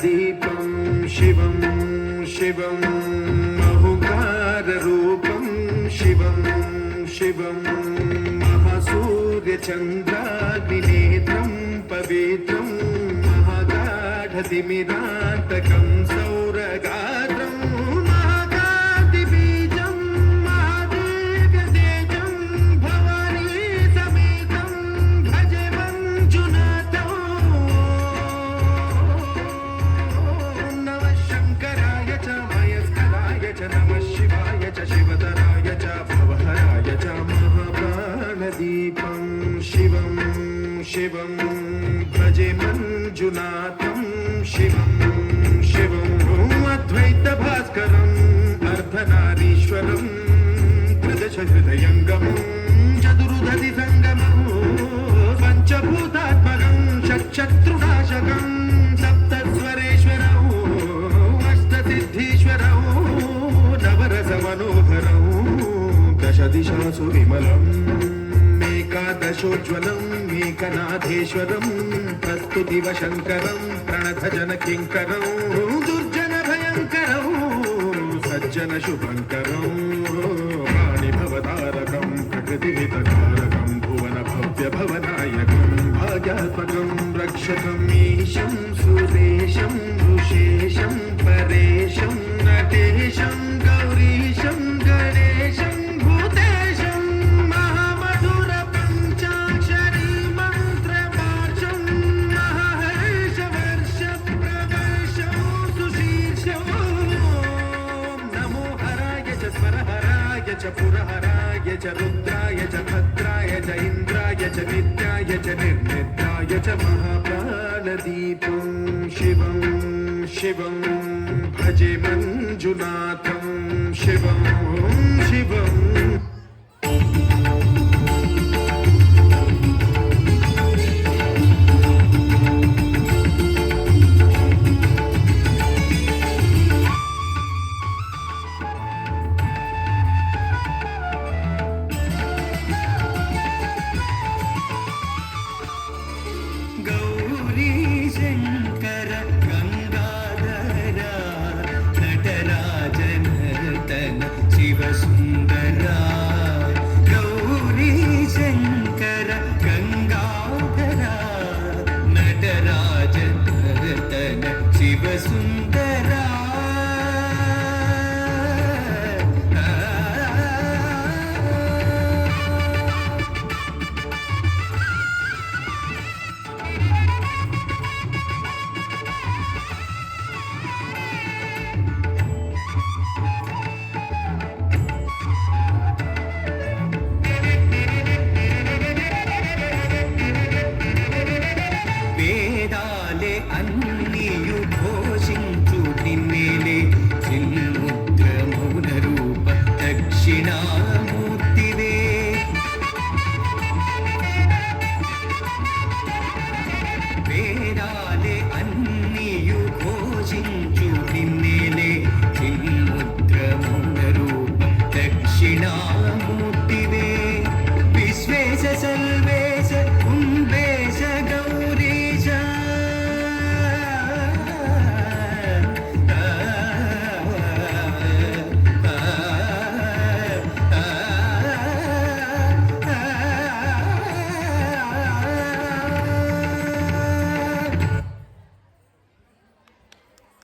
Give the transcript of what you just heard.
दीपं शिवं शिवं बहुकाररूपं शिवं शिवं महासूर्यचन्द्राग्निनेत्रं पवित्रं महागाढतिमिरान्तकं सौरगात्रं महाकान्तिबीजं महादीर्घतेजं भवानी समेतं भजे मञ्जुनाथं नमः शङ्कराय च मयस्कराय च नमः शिवाय च शिवतराय च भवहराय च महाप्राणदीपं शिवं शिवं भजे मञ्जुनाथं शिवं शिवं अद्वैतभास्करम् अर्धनारीश्वरं त्रिदशहृदयङ्गमं चतुर्दधिसङ्गमं पञ्चभूतात्मकं षट्शत्रुनाशकं सप्तस्वरेश्वरौ अष्टसिद्धीश्वरौ नवरसमनोहरौ दशदिशासु विमलम् एकादशोज्ज्वलम् एकनाथेश्वरं प्रस्तुतिवशङ्करं प्रणतजनकिङ्करौ दुर्जनभयङ्करौ सज्जनशुभङ्करौ वाणिभवतारकं प्रकृतिहितकारकं भुवनभव्यभवनायकं भाग्यात्मकं रक्षकम् ईशं सुरेशं ऋषेशं परेशं नटेशं गौरीशं गणेशं भूतेशं महामधुरपञ्चाक्षरी मन्त्रपाशं महर्षवर्षप्रवर्षं सुशीर्षं नमो हराय च स्वरहराय च पुरहराय च रुद्राय च भद्राय च इन्द्राय च नित्याय च निर्निद्राय च महाप्राणदीपं शिवं शिवं भजे मञ्जुनाथं शिवं शिवं गौरी शङ्कर गङ्गाधर नटराजनर्तन शिवसुन्दरा गौरी शङ्कर गङ्गाधर नटराजनर्तन शिवसुन्दरा వేదాలే అన్నియు ఘోషించు నిన్నేలే చిన్ముద్ర మౌన రూప దక్షిణామూర్తివే వేదాలే అన్నియు ఘోషించు నిన్నేలే చిన్ముద్ర మౌన రూప దక్షిణామూర్తివే విశ్వేశ